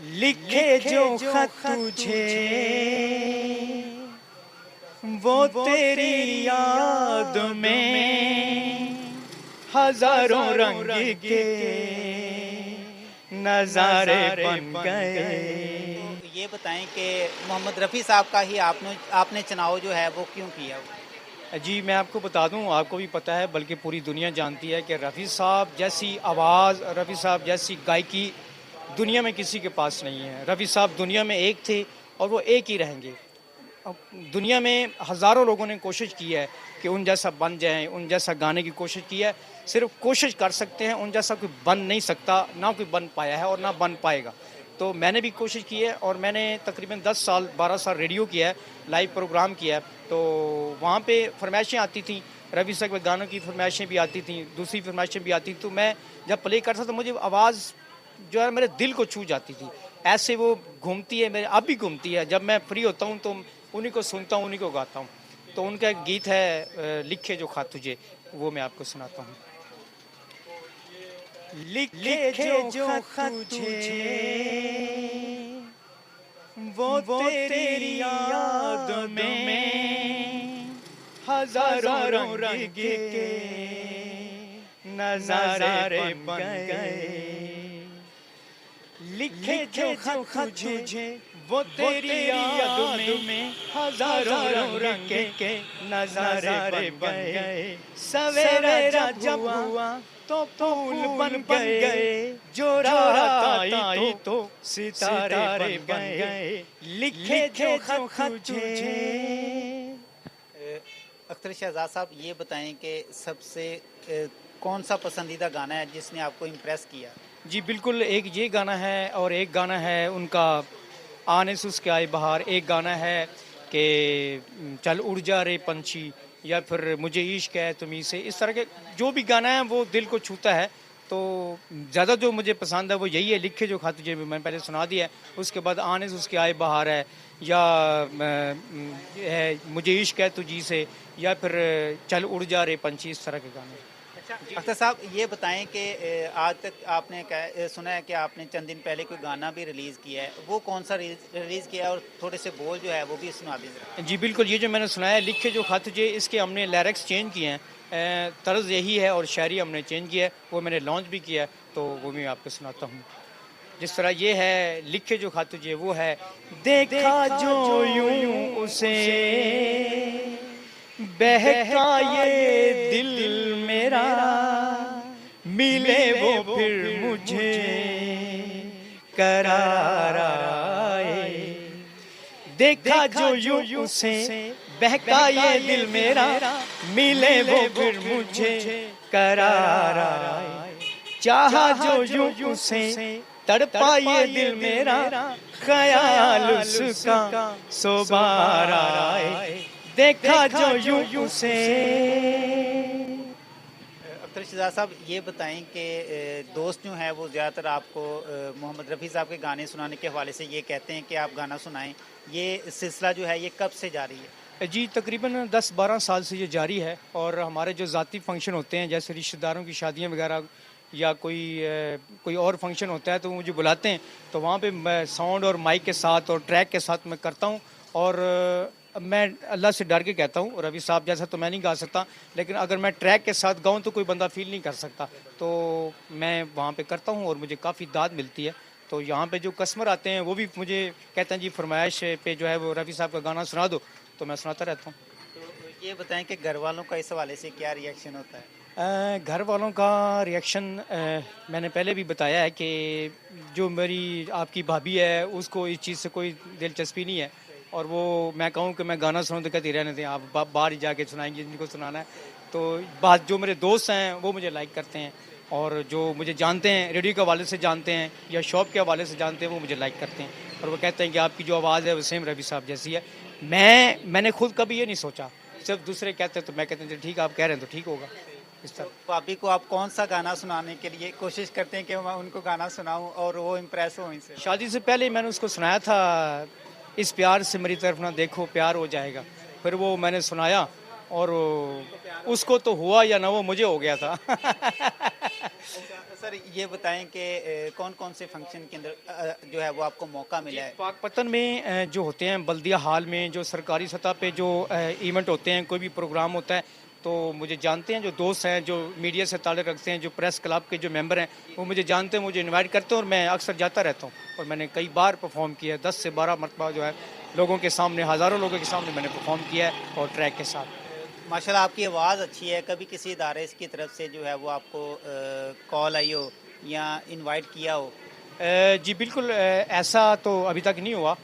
लिखे जो खत तुझे वो तेरी याद में हजारों रंग के नजारे बन गए। ये बताएं कि मोहम्मद रफ़ी साहब का ही आपने चुनाव जो है वो क्यों किया? जी मैं आपको बता दूं, आपको भी पता है बल्कि पूरी दुनिया जानती है कि रफ़ी साहब जैसी आवाज़, रफ़ी साहब जैसी गायकी दुनिया में किसी के पास नहीं है। रफ़ी साहब दुनिया में एक थे और वो एक ही रहेंगे। अब दुनिया में हज़ारों लोगों ने कोशिश की है कि उन जैसा बन जाएँ, उन जैसा गाने की कोशिश की है। सिर्फ़ कोशिश कर सकते हैं, उन जैसा कोई बन नहीं सकता, ना कोई बन पाया है और ना बन पाएगा। तो मैंने भी कोशिश की है और मैंने तकरीबन 10 साल, 12 साल रेडियो किया है, लाइव प्रोग्राम किया है। तो वहाँ पे फ़रमाइशें आती थीं, रफ़ी साहब के गानों की फ़रमाइशें भी आती थीं, दूसरी फ़रमाइशें भी आती थीं। तो मैं जब प्ले करता था तो मुझे आवाज़ जो है मेरे दिल को छू जाती थी। ऐसे वो घूमती है, मेरे अब भी घूमती है। जब मैं फ्री होता हूँ तो उन्हीं को सुनता हूँ, उन्हीं को गाता हूँ। तो उनका एक गीत है लिखे जो खत तुझे, वो मैं आपको सुनाता हूँ। लिखे जो खत तुझे वो तेरी याद में हजारों रंग के नजारे बन गए। लिखे जो खत तुझे वो तेरी याद में हजारों रंग के नजारे बन गए। सवेरा जब हुआ तो फूल बन गए, जो रात आई तो सितारे बन गए। लिखे जो खत तुझे। अख्तर शहजाद साहब ये बताएं कि सबसे कौन सा पसंदीदा गाना है जिसने आपको इम्प्रेस किया? जी बिल्कुल, एक ये गाना है और एक गाना है उनका आने से उसके आए बहार। एक गाना है कि चल उड़ जा रे पंछी, या फिर मुझे इश्क है तुम्हीं से। इस तरह के जो भी गाना है वो दिल को छूता है। तो ज़्यादा जो मुझे पसंद है वो यही है, लिखे जो खत तुझे मैंने पहले सुना दिया है। उसके बाद आने से उसके आए बहार है, या ये है मुझे इश्क है तुझी से, या फिर चल उड़ जा रे पंछी। इस तरह के गाने। अच्छा अख्तर साहब ये बताएं कि आज तक आपने सुना है कि आपने चंद दिन पहले कोई गाना भी रिलीज़ किया है, वो कौन सा रिलीज़ किया है और थोड़े से बोल जो है वो भी सुना दीजिए। जी बिल्कुल, ये जो मैंने सुनाया है लिखे जो खत तुझे, इसके हमने लिरिक्स चेंज किए हैं। तर्ज़ यही है और शायरी हमने चेंज की है, वो मैंने लॉन्च भी किया है, तो वो भी मैं आपको सुनाता हूँ। जिस तरह ये है लिखे जो खत तुझे, वो है देखा जो यूं उसे बहका ये दिल मेरा, मिले वो फिर मुझे करार आए। देखा जो यूं उसे बहका ये दिल मेरा, मिले वो फिर मुझे करार आए। चाहा जो यूं उसे तड़पा ये दिल मेरा, ख्याल उसका सो बार आए। देखा जो यूं उसे। अख्तर शहजाद साहब ये बताएं कि दोस्त जो हैं वो ज़्यादातर आपको मोहम्मद रफ़ी साहब के गाने सुनाने के हवाले से ये कहते हैं कि आप गाना सुनाएं। ये सिलसिला जो है ये कब से जारी है? जी तकरीबन 10-12 साल से ये जारी है। और हमारे जो ज़ाती फ़ंक्शन होते हैं, जैसे रिश्तेदारों की शादियां वगैरह, या कोई और फंक्शन होता है तो वो मुझे बुलाते हैं, तो वहाँ पे मैं साउंड और माइक के साथ और ट्रैक के साथ मैं करता हूँ। और मैं अल्लाह से डर के कहता हूँ, रफ़ी साहब जैसा तो मैं नहीं गा सकता, लेकिन अगर मैं ट्रैक के साथ गाऊँ तो कोई बंदा फ़ील नहीं कर सकता। तो मैं वहाँ पे करता हूँ और मुझे काफ़ी दाद मिलती है। तो यहाँ पे जो कस्टमर आते हैं वो भी मुझे कहते हैं जी फरमाइश पे जो है वो रफ़ी साहब का गाना सुना दो, तो मैं सुनाता रहता हूँ। तो ये बताएं कि घर वालों का इस हवाले से क्या रिएक्शन होता है? घर वालों का रिएक्शन मैंने पहले भी बताया है कि जो मेरी आपकी भाभी है उसको इस चीज़ से कोई दिलचस्पी नहीं है। और वो मैं कहूँ कि मैं गाना सुनाऊँ तो कहती रहने दें, आप बाहर ही जाके सुनाएंगे जिनको सुनाना है। तो बात जो मेरे दोस्त हैं वो मुझे लाइक करते हैं, और जो मुझे जानते हैं रेडियो के हवाले से जानते हैं या शॉप के हवाले से जानते हैं वो मुझे लाइक करते हैं। और वो कहते हैं कि आपकी जो आवाज़ है वो सेम रफ़ी साहब जैसी है। मैंने खुद कभी ये नहीं सोचा, सिर्फ दूसरे कहते हैं तो मैं कहते हैं ठीक है, आप कह रहे हैं तो ठीक होगा। इस तो तरह। भाभी को आप कौन सा गाना सुनाने के लिए कोशिश करते हैं कि मैं उनको गाना सुनाऊं और वो इम्प्रेस हो इनसे? शादी से पहले मैंने उसको सुनाया था, इस प्यार से मेरी तरफ ना देखो प्यार हो जाएगा। फिर वो मैंने सुनाया और उसको तो हुआ या ना, वो मुझे हो गया था। अच्छा सर, ये बताएं कि कौन कौन से फंक्शन के अंदर जो है वो आपको मौका मिला है? पाकपतन में जो होते हैं बल्दिया हाल में जो सरकारी सतह पे जो इवेंट होते हैं, कोई भी प्रोग्राम होता है, तो मुझे जानते हैं जो दोस्त हैं, जो मीडिया से ताल्लुक़ रखते हैं, जो प्रेस क्लब के जो मेंबर हैं, वो मुझे जानते हैं, मुझे इनवाइट करते हैं और मैं अक्सर जाता रहता हूँ। और मैंने कई बार परफॉर्म किया है, 10 से 12 मरतबा जो है लोगों के सामने, हज़ारों लोगों के सामने मैंने परफॉर्म किया है और ट्रैक के साथ। माशाल्लाह आपकी आवाज़ अच्छी है। कभी किसी इदारे की तरफ से जो है वो आपको कॉल आई हो या इनवाइट किया हो? जी बिल्कुल, ऐसा तो अभी तक नहीं हुआ।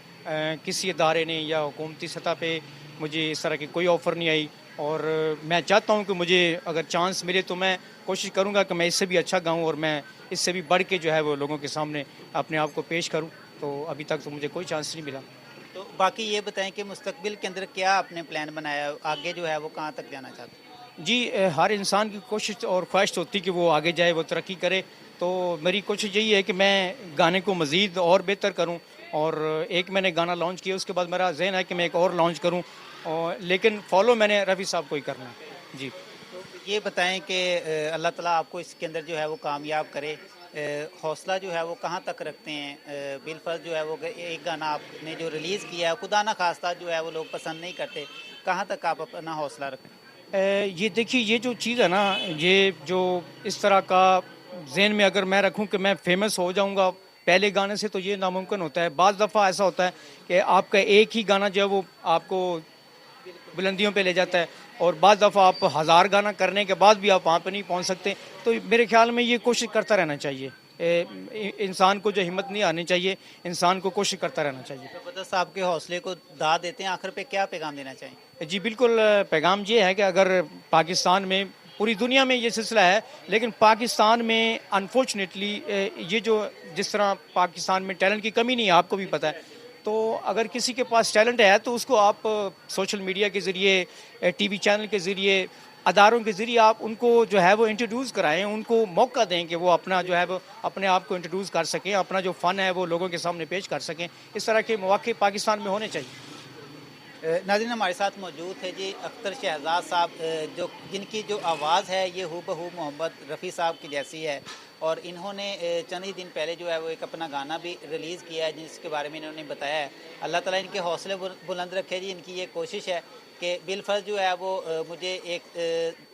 किसी इदारे ने या हुकूमती सतह पे मुझे इस तरह की कोई ऑफ़र नहीं आई और मैं चाहता हूँ कि मुझे अगर चांस मिले तो मैं कोशिश करूँगा कि मैं इससे भी अच्छा गाऊँ और मैं इससे भी बढ़ के जो है वो लोगों के सामने अपने आप को पेश करूँ। तो अभी तक तो मुझे कोई चांस नहीं मिला। तो बाकी ये बताएं कि मुस्तकबिल के अंदर क्या आपने प्लान बनाया है? आगे जो है वो कहाँ तक जाना चाहते हैं? जी, हर इंसान की कोशिश और ख्वाहिश होती है कि वो आगे जाए, वो तरक्की करे। तो मेरी कोशिश यही है कि मैं गाने को मज़ीद और बेहतर करूं और एक मैंने गाना लॉन्च किया, उसके बाद मेरा ज़हन है कि मैं एक और लॉन्च करूं और लेकिन फ़ॉलो मैंने रफ़ी साहब को ही करना है। जी। तो ये बताएं कि अल्लाह ताला आपको इसके अंदर जो है वो कामयाब करे। हौसला जो है वो कहाँ तक रखते हैं? बिलफर्ज जो है वो एक गाना आपने जो रिलीज़ किया है, खुदा ना खास्ता जो है वो लोग पसंद नहीं करते, कहाँ तक आप अपना हौसला रखें? ये देखिए, ये जो चीज़ है ना, ये जो इस तरह का ज़हन में अगर मैं रखूं कि मैं फ़ेमस हो जाऊंगा पहले गाने से, तो ये नामुमकिन होता है। बाज़ दफ़ा ऐसा होता है कि आपका एक ही गाना जो है वो आपको बुलंदियों पे ले जाता है और बाज़ दफ़ा आप हज़ार गाना करने के बाद भी आप वहाँ पे नहीं पहुँच सकते। तो मेरे ख़्याल में ये कोशिश करता रहना चाहिए। इंसान को जो हिम्मत नहीं आनी चाहिए, इंसान को कोशिश करता रहना चाहिए। ज़बरदस्त आपके हौसले को दाद देते हैं। आखिर पे क्या पैगाम देना चाहेंगे? जी बिल्कुल, पैगाम ये है कि अगर पाकिस्तान में, पूरी दुनिया में ये सिलसिला है, लेकिन पाकिस्तान में अनफॉर्चुनेटली ये जो जिस तरह पाकिस्तान में टैलेंट की कमी नहीं है, आपको भी पता है। तो अगर किसी के पास टैलेंट है तो उसको आप सोशल मीडिया के ज़रिए, टीवी चैनल के ज़रिए, अदारों के ज़रिए आप उनको जो है वो इंट्रोड्यूस कराएँ, उनको मौका दें कि वो अपना जो है वो अपने आप को इंट्रोड्यूस कर सकें, अपना जो फ़न है वो लोगों के सामने पेश कर सकें। इस तरह के मौके पाकिस्तान में होने चाहिए। नाज़रीन हमारे साथ मौजूद है जी अख्तर शहजाद साहब, जो जिनकी जो आवाज़ है ये हूबहू मोहम्मद रफ़ी साहब की जैसी है और इन्होंने चंद ही दिन पहले जो है वो एक अपना गाना भी रिलीज़ किया है जिसके बारे में इन्होंने बताया है। अल्लाह ताला इनके हौसले बुलंद रखे जी। इनकी ये कोशिश है कि बिलफर्ज जो है वो मुझे एक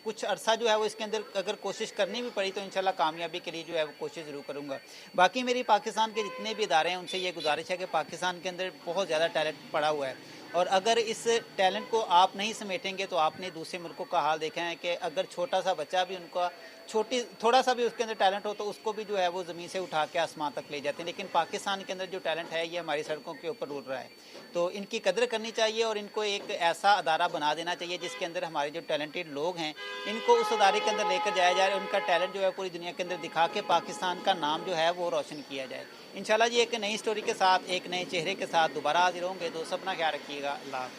कुछ अरसा जो है वो इसके अंदर अगर कोशिश करनी भी पड़ी तो इंशाल्लाह कामयाबी के लिए जो है वो कोशिश ज़रूर करूँगा। बाकी मेरी पाकिस्तान के जितने भी इदारे हैं उनसे ये गुजारिश है कि पाकिस्तान के अंदर बहुत ज़्यादा टैलेंट पड़ा हुआ है और अगर इस टैलेंट को आप नहीं समेटेंगे तो आपने दूसरे मुल्कों का हाल देखा है कि अगर छोटा सा बच्चा भी उनका छोटी थोड़ा सा भी उसके अंदर टैलेंट हो तो उसको भी जो है वो ज़मीन से उठा के आसमान तक ले जाते हैं। लेकिन पाकिस्तान के अंदर जो टैलेंट है ये हमारी सड़कों के ऊपर उड़ रहा है। तो इनकी कदर करनी चाहिए और इनको एक ऐसा अदारा बना देना चाहिए जिसके अंदर हमारे जो टैलेंटेड लोग हैं इनको उस अदारे के अंदर लेकर जाया जाए, उनका टैलेंट जो है पूरी दुनिया के अंदर दिखा के पाकिस्तान का नाम जो है वो रोशन किया जाए। इंशाल्लाह जी एक नई स्टोरी के साथ, एक नए चेहरे के साथ दोबारा हाजिर होंगे। दोस्तों अपना ख्याल रखिएगा। अल्लाह हाफ़िज़।